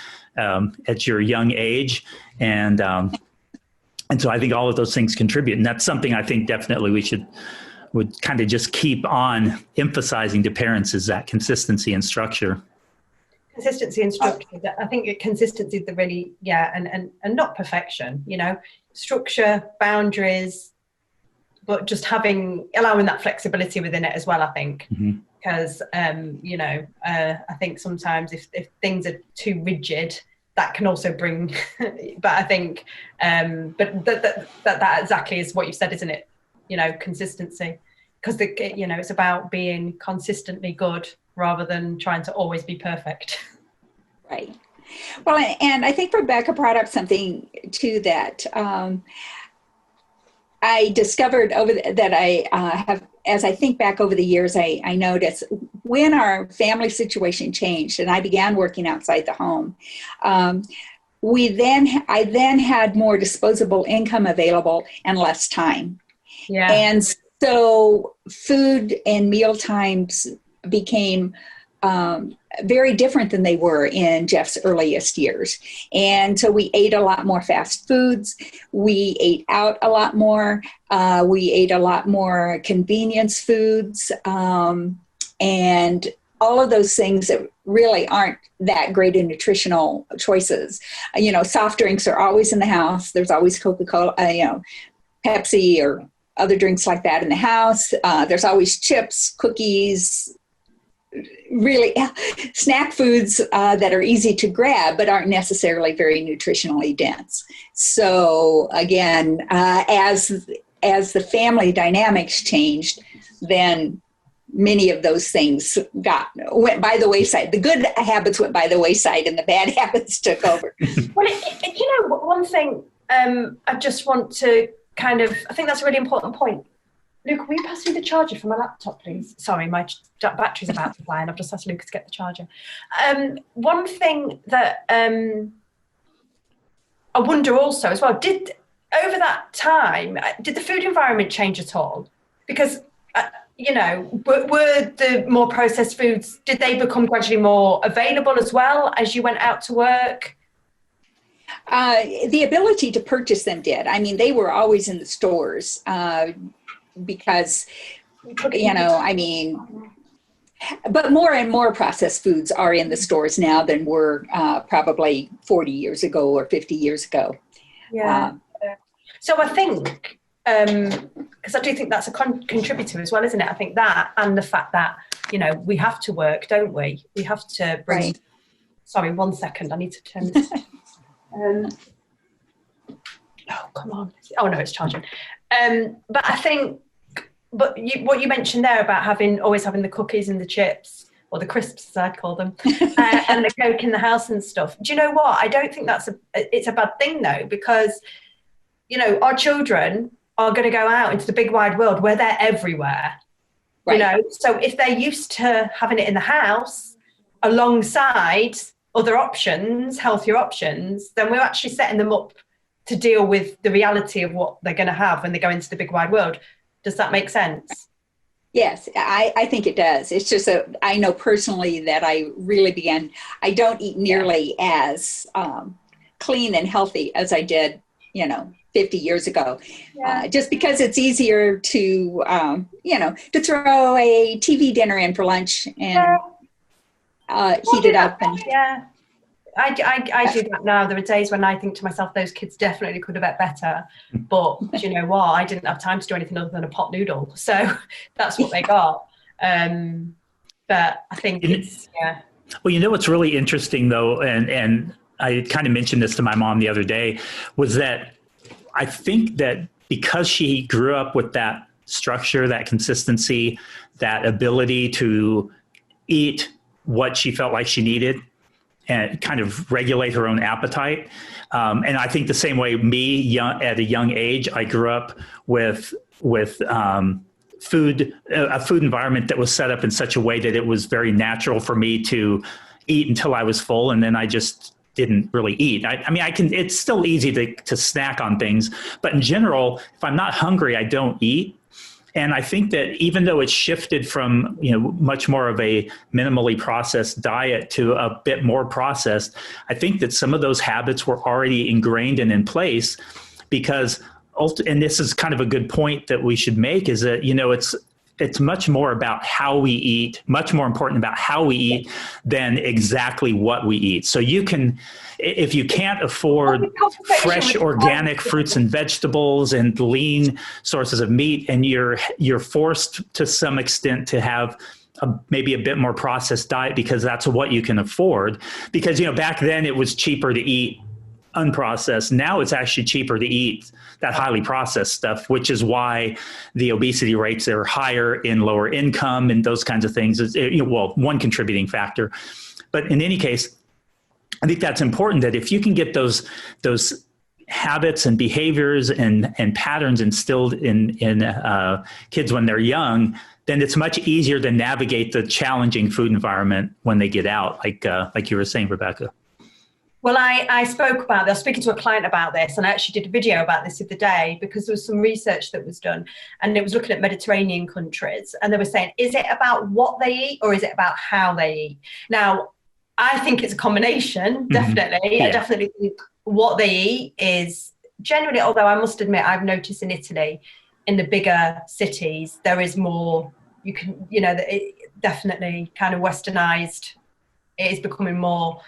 Speaker 1: your young age. And so I think all of those things contribute. And that's something I think definitely would kind of just keep on emphasizing to parents, is that consistency and structure.
Speaker 3: Consistency and structure. I think consistency is the really, and not perfection, structure, boundaries, but just allowing that flexibility within it as well, I think. Mm-hmm. Because, I think sometimes if things are too rigid, that can also bring, but I think, but that exactly is what you said, isn't it? Consistency, because it's about being consistently good rather than trying to always be perfect.
Speaker 2: Right. Well, and I think Rebecca brought up something too that I discovered that I have, as I think back over the years, I noticed when our family situation changed and I began working outside the home, I then had more disposable income available and less time. Yeah. And so food and meal times became very different than they were in Jeff's earliest years. And so we ate a lot more fast foods. We ate out a lot more. We ate a lot more convenience foods. And all of those things that really aren't that great in nutritional choices. Soft drinks are always in the house. There's always Coca-Cola, Pepsi or other drinks like that in the house. There's always chips, cookies, really snack foods that are easy to grab but aren't necessarily very nutritionally dense. So again, as the family dynamics changed, then many of those things went by the wayside. The good habits went by the wayside and the bad habits took over.
Speaker 3: Well, one thing I just want to I think that's a really important point. Luke, will you pass me the charger for my laptop, please? Sorry, my battery's about to fly and I've just asked Luke to get the charger. One thing that I wonder also as well, over that time, did the food environment change at all? Because, were the more processed foods, did they become gradually more available as well as you went out to work?
Speaker 2: The ability to purchase them did. I mean, they were always in the stores because, but more and more processed foods are in the stores now than were probably 40 years ago or 50 years ago.
Speaker 3: Yeah. So I think because I do think that's a contributor as well, isn't it? I think that, and the fact that, you know, we have to work, don't we? We have to bring.
Speaker 2: Right.
Speaker 3: Sorry, 1 second. I need to turn this. Oh, come on. Oh, no, it's charging. But I think, what you mentioned there about always having the cookies and the chips, or the crisps as I call them, and the Coke in the house and stuff. Do you know what? I don't think it's a bad thing though, because, you know, our children are going to go out into the big wide world where they're everywhere. Right. You know, so if they're used to having it in the house alongside other options, healthier options, then we're actually setting them up to deal with the reality of what they're going to have when they go into the big wide world. Does that make sense?
Speaker 2: Yes, I think it does. It's just I know personally that I don't eat nearly as clean and healthy as I did, 50 years ago. Yeah. Just because it's easier to, to throw a TV dinner in for lunch and heat it up.
Speaker 3: Yeah. I do that now. There are days when I think to myself, those kids definitely could have ate better. But do you know what? I didn't have time to do anything other than a pot noodle. So that's what they got. But I think yeah.
Speaker 1: Well, you know what's really interesting, though, and I kind of mentioned this to my mom the other day, was that I think that because she grew up with that structure, that consistency, that ability to eat what she felt like she needed, and kind of regulate her own appetite. And I think the same way at a young age, I grew up with a food environment that was set up in such a way that it was very natural for me to eat until I was full. And then I just didn't really eat. It's still easy to snack on things, but in general, if I'm not hungry, I don't eat. And I think that even though it's shifted from, much more of a minimally processed diet to a bit more processed, I think that some of those habits were already ingrained and in place because, and this is kind of a good point that we should make, is that, it's much more about how we eat, much more important about how we eat than exactly what we eat. So if you can't afford fresh organic fruits and vegetables and lean sources of meat, and you're forced to some extent to have maybe a bit more processed diet because that's what you can afford. Because, back then it was cheaper to eat unprocessed. Now it's actually cheaper to eat that highly processed stuff, which is why the obesity rates are higher in lower income and those kinds of things is, one contributing factor. But in any case, I think that's important, that if you can get those habits and behaviors and patterns instilled in kids when they're young, then it's much easier to navigate the challenging food environment when they get out, like you were saying, Rebecca.
Speaker 3: Well, I spoke about this. I was speaking to a client about this, and I actually did a video about this the other day because there was some research that was done, and it was looking at Mediterranean countries, and they were saying, is it about what they eat or is it about how they eat? Now, I think it's a combination, definitely. Mm-hmm. Yeah. I definitely think what they eat is generally, although I must admit, I've noticed in Italy, in the bigger cities, there is more, definitely kind of westernized. It is becoming more...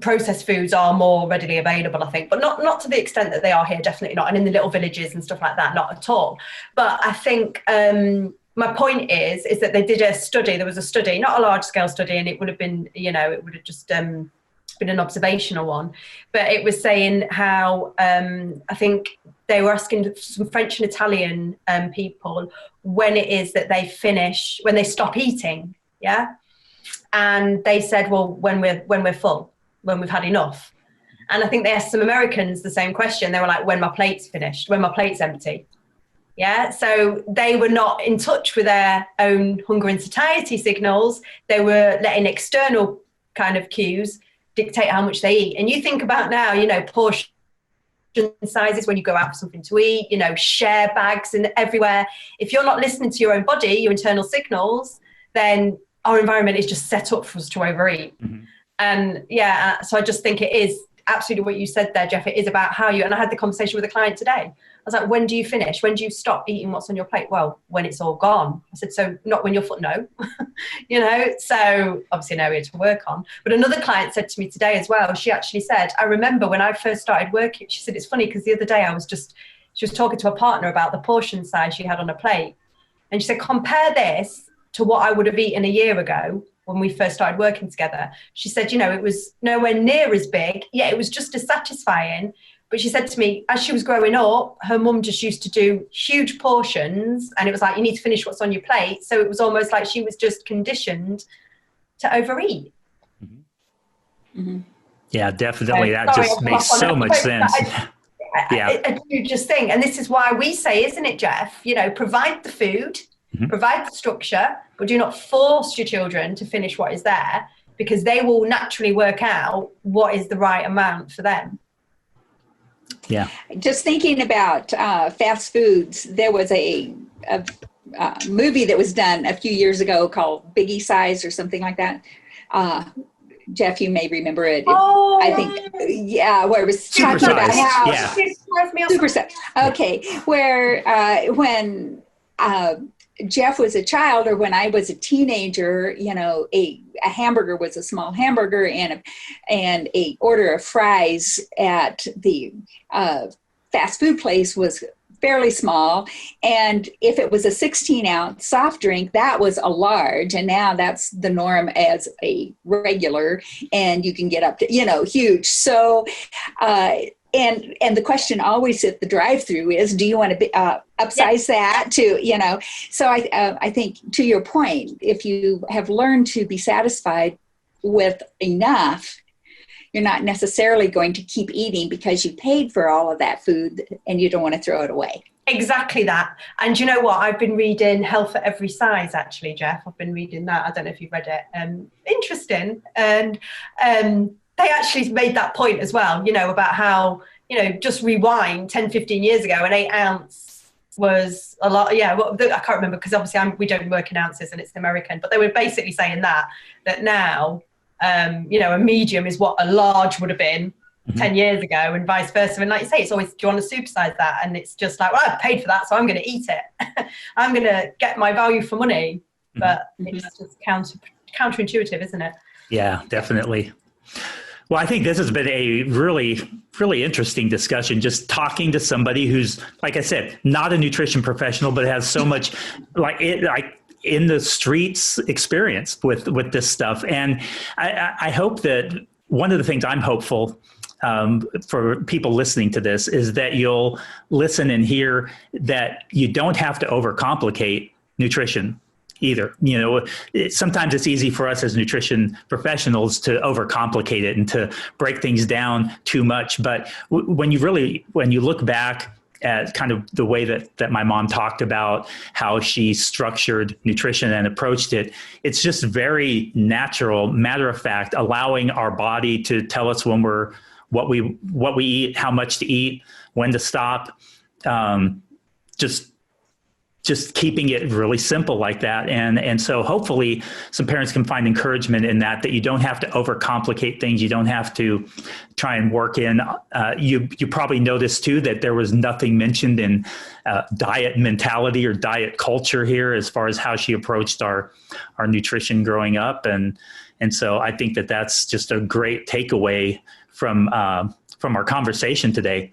Speaker 3: Processed foods are more readily available, I think, but not to the extent that they are here, definitely not. And in the little villages and stuff like that, not at all. But I think my point is that they did a study. There was a study, not a large scale study, and it would have been, it would have just been an observational one. But it was saying how I think they were asking some French and Italian people when it is that when they stop eating, yeah. And they said, well, when we're full. When we've had enough. And I think they asked some Americans the same question. They were like, when my plate's finished, when my plate's empty. Yeah. So they were not in touch with their own hunger and satiety signals. They were letting external kind of cues dictate how much they eat. And you think about now, portion sizes when you go out for something to eat, share bags and everywhere. If you're not listening to your own body, your internal signals, then our environment is just set up for us to overeat. Mm-hmm. And so I just think it is absolutely what you said there, Jeff. It is about how and I had the conversation with a client today. I was like, when do you finish? When do you stop eating what's on your plate? Well, when it's all gone. I said, so not when you're full? No. So obviously an area to work on. But another client said to me today as well, she actually said, I remember when I first started working, she said, it's funny because the other day she was talking to a partner about the portion size she had on a plate. And she said, compare this to what I would have eaten a year ago when we first started working together. She said, it was nowhere near as big. Yeah, it was just as satisfying. But she said to me, as she was growing up, her mum just used to do huge portions, and it was like, you need to finish what's on your plate. So it was almost like she was just conditioned to overeat.
Speaker 1: Mm-hmm. Yeah, definitely. That just makes so much sense.
Speaker 3: I do just think, and this is why we say, isn't it, Jeff, provide the food, provide the structure, but do not force your children to finish what is there, because they will naturally work out what is the right amount for them.
Speaker 1: Yeah.
Speaker 2: Just thinking about fast foods, there was a movie that was done a few years ago called Biggie Size or something like that. Jeff, you may remember it. I think, where it was talking about how supersize. Okay, where when Jeff was a child, or when I was a teenager, a hamburger was a small hamburger, and a order of fries at the fast food place was fairly small. And if it was a 16-ounce soft drink, that was a large. And now that's the norm as a regular, and you can get up to, huge. So, and the question always at the drive-through is, do you want to upsize that to, so I think, to your point, if you have learned to be satisfied with enough, you're not necessarily going to keep eating because you paid for all of that food and you don't want to throw it away.
Speaker 3: Exactly that. And you know what? I've been reading Health at Every Size, actually, Jeff. I've been reading that. I don't know if you've read it. Interesting. And they actually made that point as well, about how, just rewind 10, 15 years ago, an 8-ounce was a lot. Yeah, well, I can't remember, because obviously we don't work in ounces and it's American. But they were basically saying that now, a medium is what a large would have been 10 years ago, and vice versa. And like you say, it's always, do you want to supersize that? And it's just like, well, I've paid for that, so I'm going to eat it. I'm going to get my value for money. But it's just counterintuitive, isn't it?
Speaker 1: Yeah, definitely. Well, I think this has been a really, really interesting discussion, just talking to somebody who's, like I said, not a nutrition professional, but has so much in the streets experience with this stuff. And I hope that one of the things I'm hopeful for people listening to this is that you'll listen and hear that you don't have to overcomplicate nutrition either. Sometimes it's easy for us as nutrition professionals to overcomplicate it and to break things down too much. But when you look back at kind of the way that my mom talked about how she structured nutrition and approached it, it's just very natural, matter of fact, allowing our body to tell us when what we eat, how much to eat, when to stop, just keeping it really simple like that. And so hopefully some parents can find encouragement in that you don't have to overcomplicate things. You don't have to try and work in. You probably noticed too that there was nothing mentioned in diet mentality or diet culture here as far as how she approached our nutrition growing up. And so I think that's just a great takeaway from our conversation today.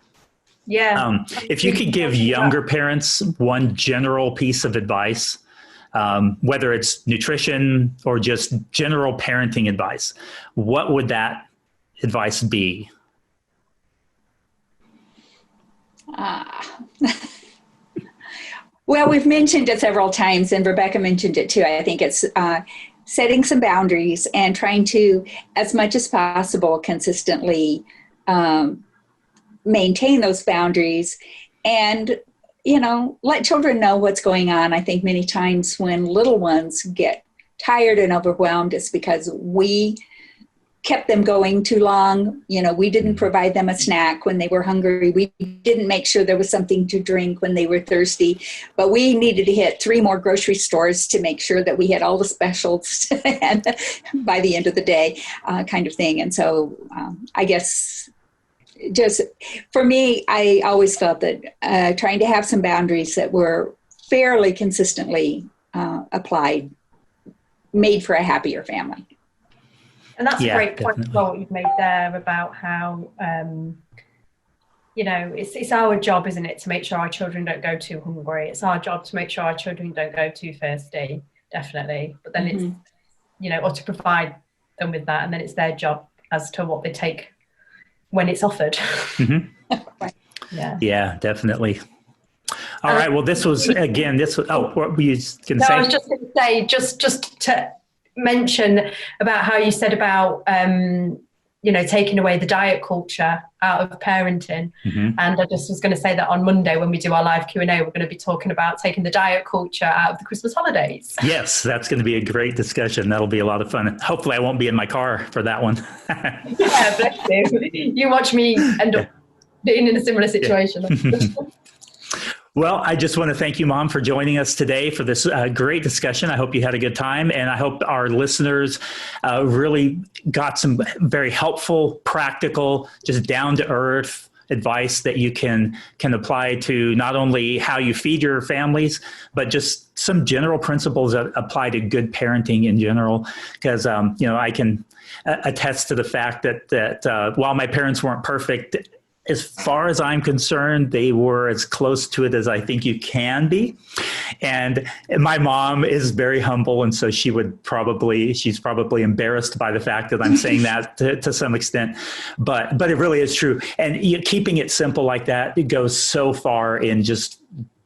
Speaker 3: Yeah.
Speaker 1: If you could give younger parents one general piece of advice, whether it's nutrition or just general parenting advice, what would that advice be?
Speaker 2: Well, we've mentioned it several times, and Rebecca mentioned it too. I think it's setting some boundaries and trying to, as much as possible, consistently maintain those boundaries and, let children know what's going on. I think many times when little ones get tired and overwhelmed, it's because we kept them going too long. We didn't provide them a snack when they were hungry. We didn't make sure there was something to drink when they were thirsty, but we needed to hit 3 more grocery stores to make sure that we had all the specials and by the end of the day, kind of thing. And so I guess just for me, I always felt that trying to have some boundaries that were fairly consistently applied made for a happier family.
Speaker 3: And that's a great point as well, what you've made there about how you know, it's our job, isn't it, to make sure our children don't go too hungry. It's our job to make sure our children don't go too thirsty, definitely. But then it's, you know, or to provide them with that, and then it's their job as to what they take when it's offered.
Speaker 1: Yeah, definitely. All right. Well, this was, what were you going to say?
Speaker 3: I was just going to say, just to mention about how you said about, you know, taking away the diet culture out of parenting. And I just was going to say that on Monday, when we do our live Q&A, we're going to be talking about taking the diet culture out of the Christmas holidays. Yes,
Speaker 1: that's going to be a great discussion. That'll be a lot of fun. Hopefully I won't be in my car for that one.
Speaker 3: Yeah, bless you. You watch me end up being in a similar situation.
Speaker 1: Well, I just want to thank you, Mom, for joining us today for this great discussion. I hope you had a good time, and I hope our listeners really got some very helpful, practical, just down-to-earth advice that you can apply to not only how you feed your families, but just some general principles that apply to good parenting in general. Because, you know, I can attest to the fact that while my parents weren't perfect, as far as I'm concerned, they were as close to it as I think you can be. And my mom is very humble, and so she's probably embarrassed by the fact that I'm saying that to some extent. But it really is true. And keeping it simple like that, it goes so far in just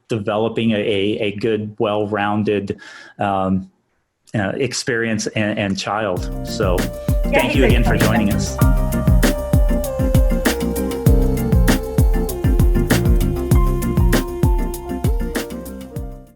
Speaker 1: developing a good, well-rounded experience and child. So thank you again for joining us.